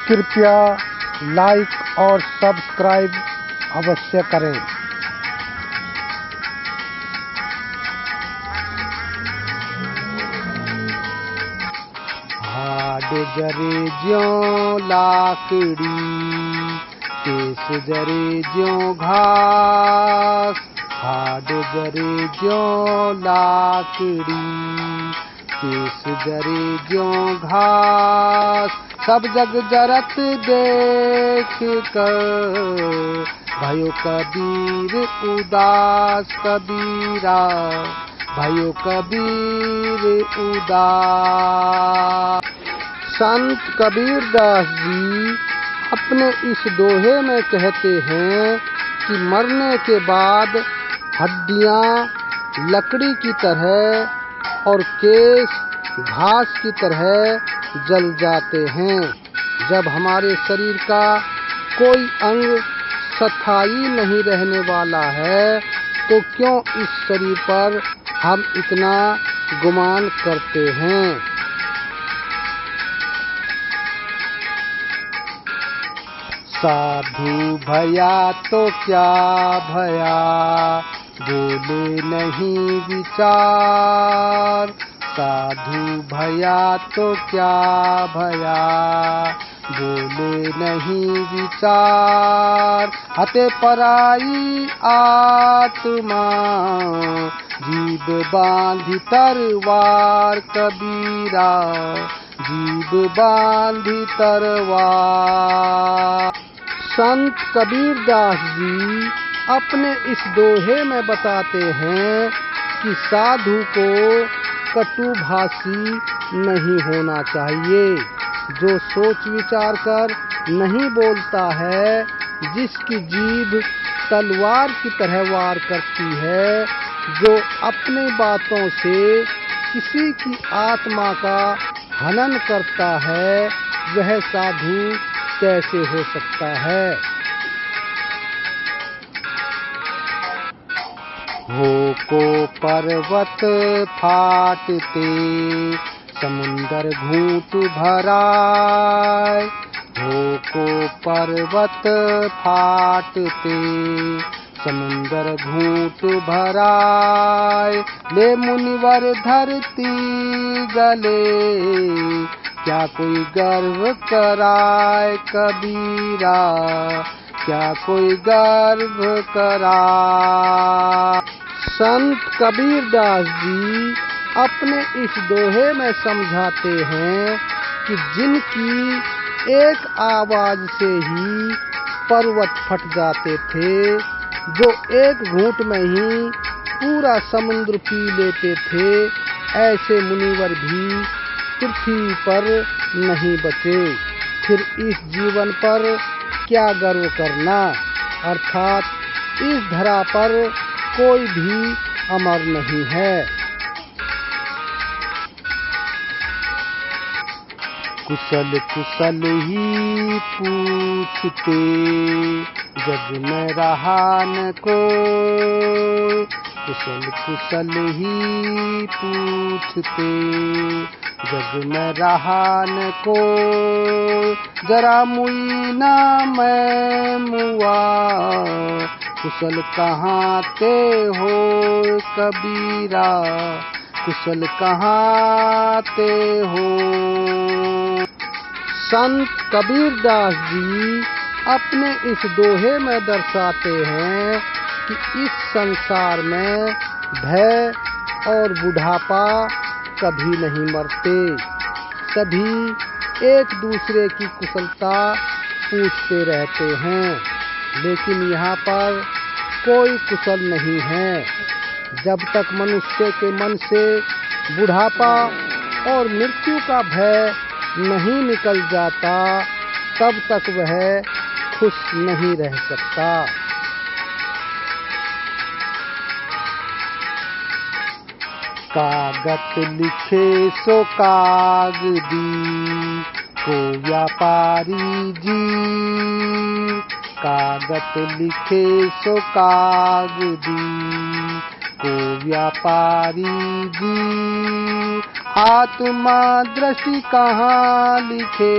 कृपया लाइक और सब्सक्राइब अवश्य करें। हाड जरे ज्यों लाकड़ी, केस जरे ज्यों घास। हाड जरे ज्यों लाकड़ी, केस जरे ज्यों घास। सब जग जरत देख कर, भयो कबीर उदास कबीरा, भयो कबीर उदास। संत कबीर दास जी अपने इस दोहे में कहते हैं कि मरने के बाद हड्डियां लकड़ी की तरह और केस घास की तरह जल जाते हैं। जब हमारे शरीर का कोई अंग स्थायी नहीं रहने वाला है तो क्यों इस शरीर पर हम इतना गुमान करते हैं। साधु भया तो क्या भया, बोले नहीं विचार। साधु भया तो क्या भया, बोले नहीं विचार। हते पराई आत्मा, जीभ बांधी तरवार कबीरा, जीभ बांधी तरवार। संत कबीर दास जी अपने इस दोहे में बताते हैं कि साधु को कटुभाषी नहीं होना चाहिए, जो सोच विचार कर नहीं बोलता है, जिसकी जीभ तलवार की तरह वार करती है, जो अपनी बातों से किसी की आत्मा का हनन करता है, वह साधु कैसे हो सकता है। हो को पर्वत फाटते, समुंदर घूंट भराए। हो को पर्वत फाटते, समुंदर घूंट भराए। ले मुनिवर धरती गले, क्या कोई गर्व कराए कबीरा, क्या कोई गर्व कराए। संत कबीर दास जी अपने इस दोहे में समझाते हैं कि जिनकी एक आवाज से ही पर्वत फट जाते थे, जो एक घूंट में ही पूरा समुद्र पी लेते थे, ऐसे मुनिवर भी पृथ्वी पर नहीं बचे। फिर इस जीवन पर क्या गर्व करना, अर्थात इस धरा पर कोई भी अमर नहीं है। कुशल कुशल ही पूछते, जग में रहा न कोई। कुशल कुशल ही पूछते, जग में रहा न कोई। जरा मुई ना मैं मुआ, कुशल कहाँ ते हो कबीरा, कुशल कहाँ ते हो। संत कबीर दास जी अपने इस दोहे में दर्शाते हैं कि इस संसार में भय और बुढ़ापा कभी नहीं मरते। सभी एक दूसरे की कुशलता पूछते रहते हैं, लेकिन यहाँ पर कोई कुशल नहीं है। जब तक मनुष्य के मन से बुढ़ापा और मृत्यु का भय नहीं निकल जाता, तब तक वह खुश नहीं रह सकता। कागत लिखे सो कागदी, को व्यापारी जी। कागत लिखे सो कागदी, को व्यापारी जी। आत्मा दृष्टि कहाँ लिखे,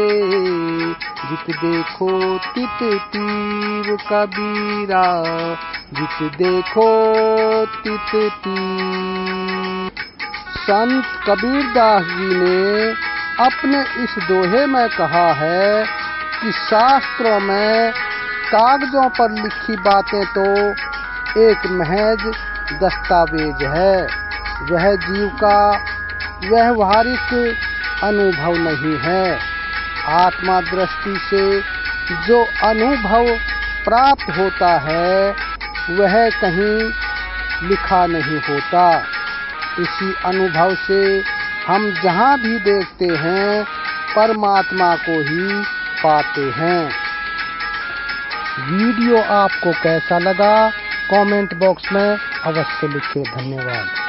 जित देखो तित तीर कबीरा, जित देखो तित तीर। संत कबीरदास जी ने अपने इस दोहे में कहा है कि शास्त्रों में कागजों पर लिखी बातें तो एक महज दस्तावेज है, वह जीव का व्यवहारिक अनुभव नहीं है। आत्मा दृष्टि से जो अनुभव प्राप्त होता है वह कहीं लिखा नहीं होता। इसी अनुभव से हम जहाँ भी देखते हैं परमात्मा को ही पाते हैं। वीडियो आपको कैसा लगा कमेंट बॉक्स में अवश्य लिखें। धन्यवाद।